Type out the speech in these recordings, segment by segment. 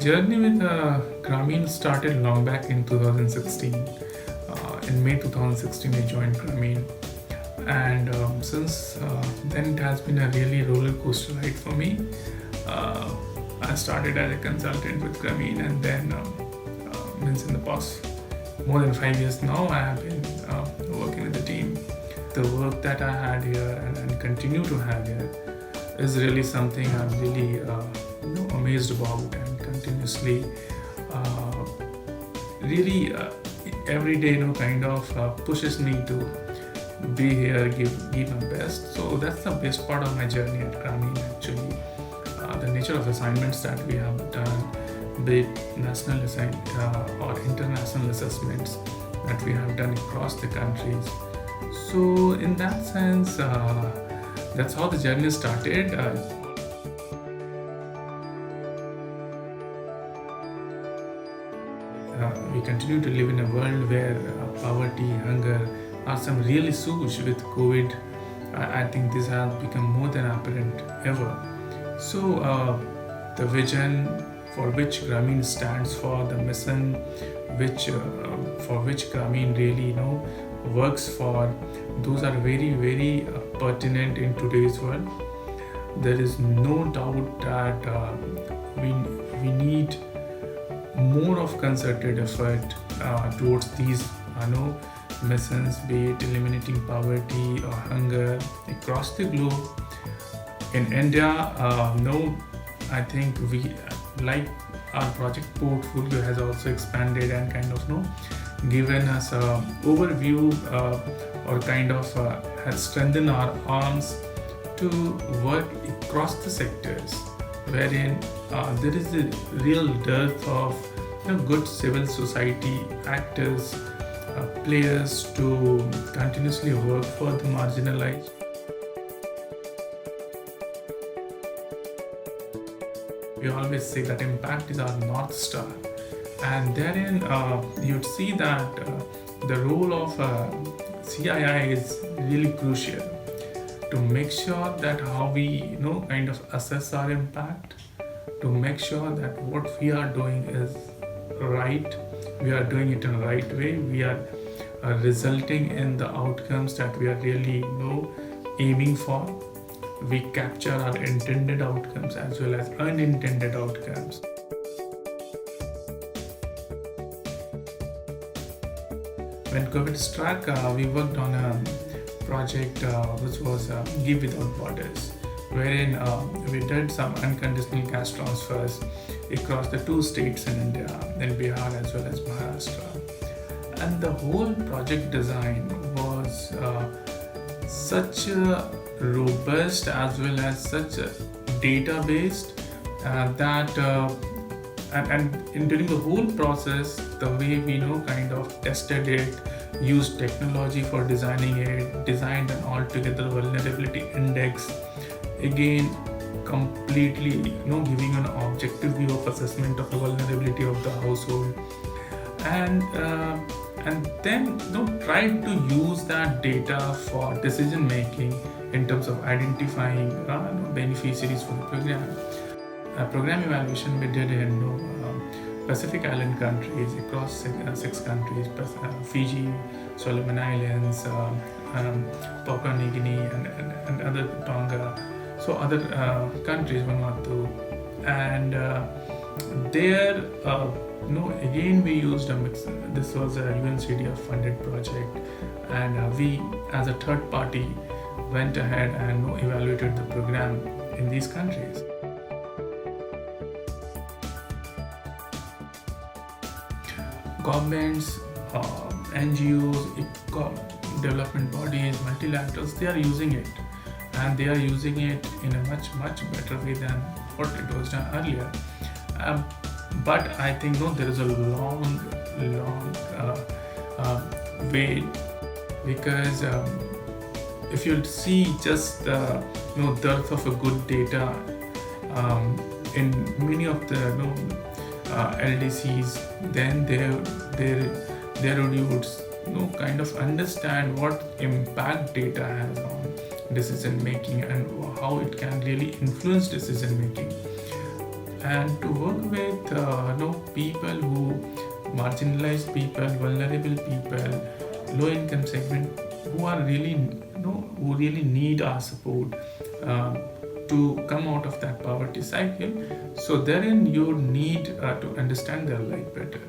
journey with Grameen started long back in 2016. In May 2016, I joined Grameen, and since then it has been a really roller coaster ride for me. I started as a consultant with Grameen, and then means in the past more than 5 years now, I have been working with the team. The work that I had here and continue to have here is really something I'm really amazed about, and continuously really every day kind of pushes me to be here, give my best. So that's the best part of my journey at Grameen actually. The nature of assignments that we have done, be it national or international assessments that we have done across the countries. So in that sense, that's how the journey started. We continue to live in a world where poverty, hunger are some real issues with COVID. I think this has become more than apparent ever. So the vision for which Grameen stands for, the mission for which Grameen really works for, those are very very pertinent in today's world. There is no doubt that we need more of concerted effort towards these missions, be it eliminating poverty or hunger across the globe. In India, I think we like our project portfolio has also expanded and kind of given us a overview or kind of has strengthened our arms to work across the sectors, wherein there is a real dearth of good civil society actors, players to continuously work for the marginalized. We always say that impact is our North Star, and therein you'd see that the role of CII is really crucial to make sure that how we kind of assess our impact, to make sure that what we are doing is right, we are doing it in the right way, we are resulting in the outcomes that we are really aiming for. We capture our intended outcomes as well as unintended outcomes. When COVID struck, we worked on a project which was Give Without Borders, wherein we did some unconditional cash transfers across the two states in India, in Bihar as well as Maharashtra. And the whole project design was such a robust as well as such a data-based that and during the whole process, the way we kind of tested it, used technology for designing it, designed an altogether vulnerability index, again completely giving an objective view of assessment of the vulnerability of the household, and then tried to use that data for decision making in terms of identifying beneficiaries for the program. Program evaluation we did in Pacific Island countries, across 6 countries, Fiji, Solomon Islands, Papua New Guinea, and other Tonga. So other countries, Vanuatu, and there again we used a mix. This was a UNCDF funded project, and we as a third party went ahead and evaluated the program in these countries. Governments, NGOs, development bodies, multilaterals, they are using it, and they are using it in a much better way than what it was done earlier. But I think there is a long way, because if you see just the dearth of a good data in many of the LDCs, then there you would kind of understand what impact data has on decision making and how it can really influence decision making. and to work with people who marginalized people, vulnerable people, low income segment who are really who really need our support to come out of that poverty cycle. So therein you need to understand their life better,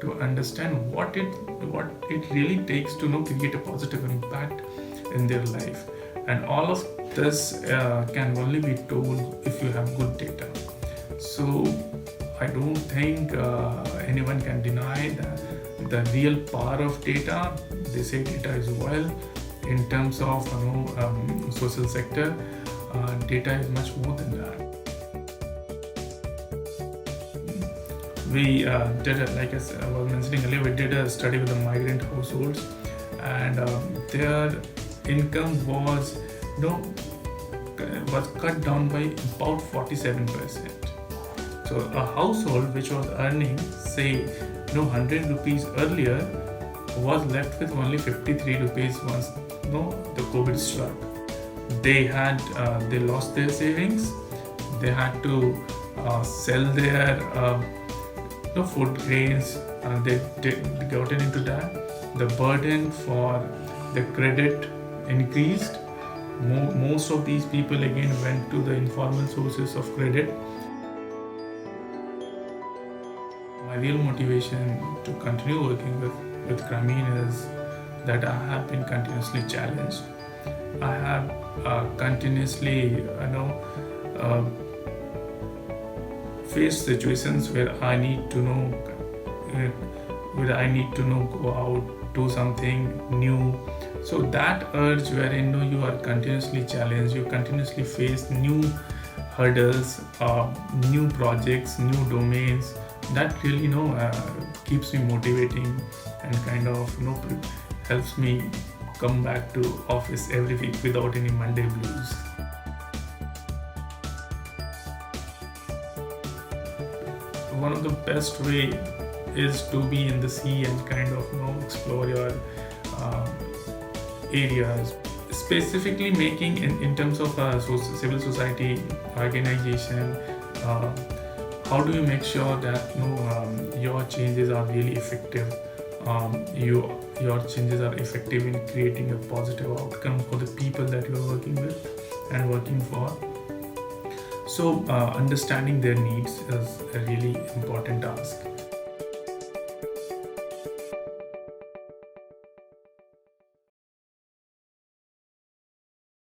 to understand what it really takes to create a positive impact in their life. And all of this can only be told if you have good data. So I don't think anyone can deny the real power of data. They say data is oil. In terms of social sector, data is much more than that. We did it, like I was mentioning earlier, we did a study with the migrant households, and their income was cut down by about 47%. So a household which was earning say 100 rupees earlier was left with only 53 rupees once the COVID struck. They lost their savings. They had to sell their food grains, and they got into that. The burden for the credit increased. Most of these people again went to the informal sources of credit. My real motivation to continue working with Grameen is that I have been continuously challenged. I have continuously faced situations where I need to go out, do something new. So that urge wherein you are continuously challenged, you continuously face new hurdles, new projects, new domains, that really keeps me motivating and kind of helps me come back to office every week without any Monday blues. One of the best way is to be in the sea and kind of explore your areas, specifically making in terms of civil society organization. How do you make sure that your changes are really effective? Your changes are effective in creating a positive outcome for the people that you are working with and working for. So understanding their needs is a really important task.